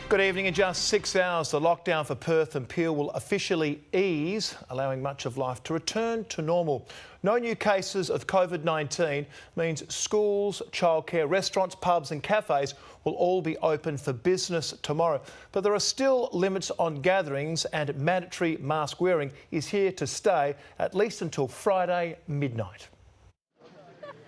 Good evening. In just 6 hours, the lockdown for Perth and Peel will officially ease, allowing much of life to return to normal. No new cases of COVID-19 means schools, childcare, restaurants, pubs and cafes will all be open for business tomorrow. But there are still limits on gatherings, and mandatory mask wearing is here to stay, at least until Friday midnight.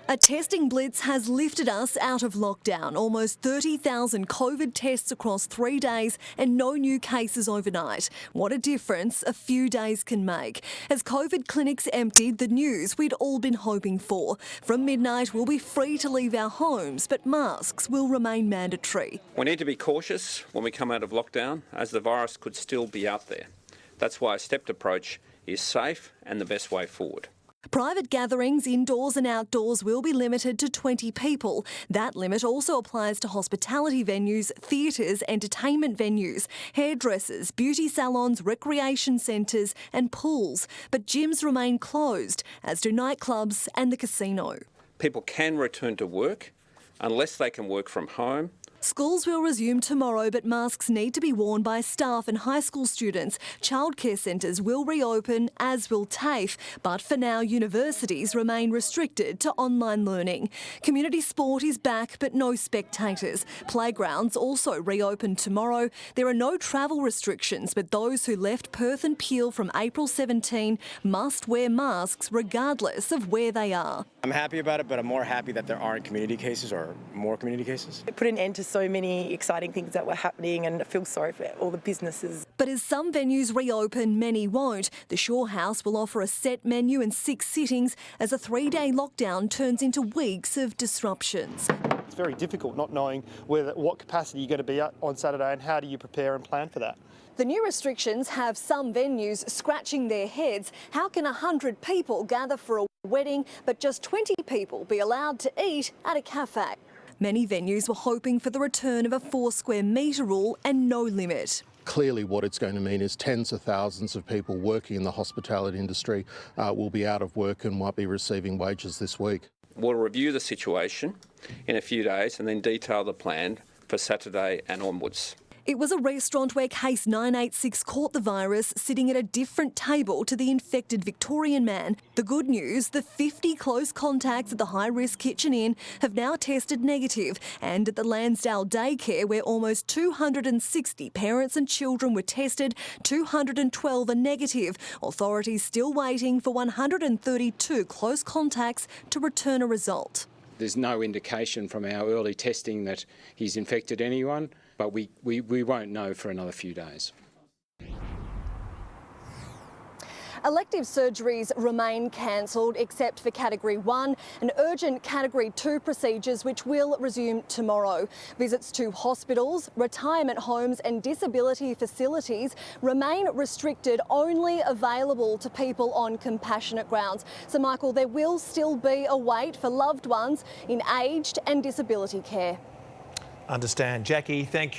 A testing blitz has lifted us out of lockdown. Almost 30,000 COVID tests across 3 days and no new cases overnight. What a difference a few days can make. As COVID clinics emptied, the news we'd all been hoping for. From midnight, we'll be free to leave our homes, but masks will remain mandatory. We need to be cautious when we come out of lockdown, as the virus could still be out there. That's why a stepped approach is safe and the best way forward. Private gatherings, indoors and outdoors, will be limited to 20 people. That limit also applies to hospitality venues, theatres, entertainment venues, hairdressers, beauty salons, recreation centres and pools. But gyms remain closed, as do nightclubs and the casino. People can return to work unless they can work from home. Schools will resume tomorrow, but masks need to be worn by staff and high school students. Childcare centres will reopen, as will TAFE, but for now universities remain restricted to online learning. Community sport is back, but no spectators. Playgrounds also reopen tomorrow. There are no travel restrictions, but those who left Perth and Peel from April 17 must wear masks regardless of where they are. I'm happy about it, but I'm more happy that there aren't community cases or more community cases. It put an end to so many exciting things that were happening, and I feel sorry for all the businesses. But as some venues reopen, many won't. The Shaw House will offer a set menu and 6 sittings as a 3-day lockdown turns into weeks of disruptions. It's very difficult not knowing what capacity you're going to be at on Saturday, and how do you prepare and plan for that. The new restrictions have some venues scratching their heads. How can 100 people gather for a wedding, but just 20 people be allowed to eat at a cafe? Many venues were hoping for the return of a 4 square metre rule and no limit. Clearly what it's going to mean is tens of thousands of people working in the hospitality industry will be out of work and might be receiving wages this week. We'll review the situation in a few days and then detail the plan for Saturday and onwards. It was a restaurant where case 986 caught the virus, sitting at a different table to the infected Victorian man. The good news, the 50 close contacts at the high-risk Kitchen Inn have now tested negative, and at the Lansdale daycare, where almost 260 parents and children were tested, 212 are negative. Authorities still waiting for 132 close contacts to return a result. There's no indication from our early testing that he's infected anyone, but we won't know for another few days. Elective surgeries remain cancelled except for Category 1 and urgent Category 2 procedures, which will resume tomorrow. Visits to hospitals, retirement homes and disability facilities remain restricted, only available to people on compassionate grounds. So, Michael, there will still be a wait for loved ones in aged and disability care. Understand. Jackie, thank you.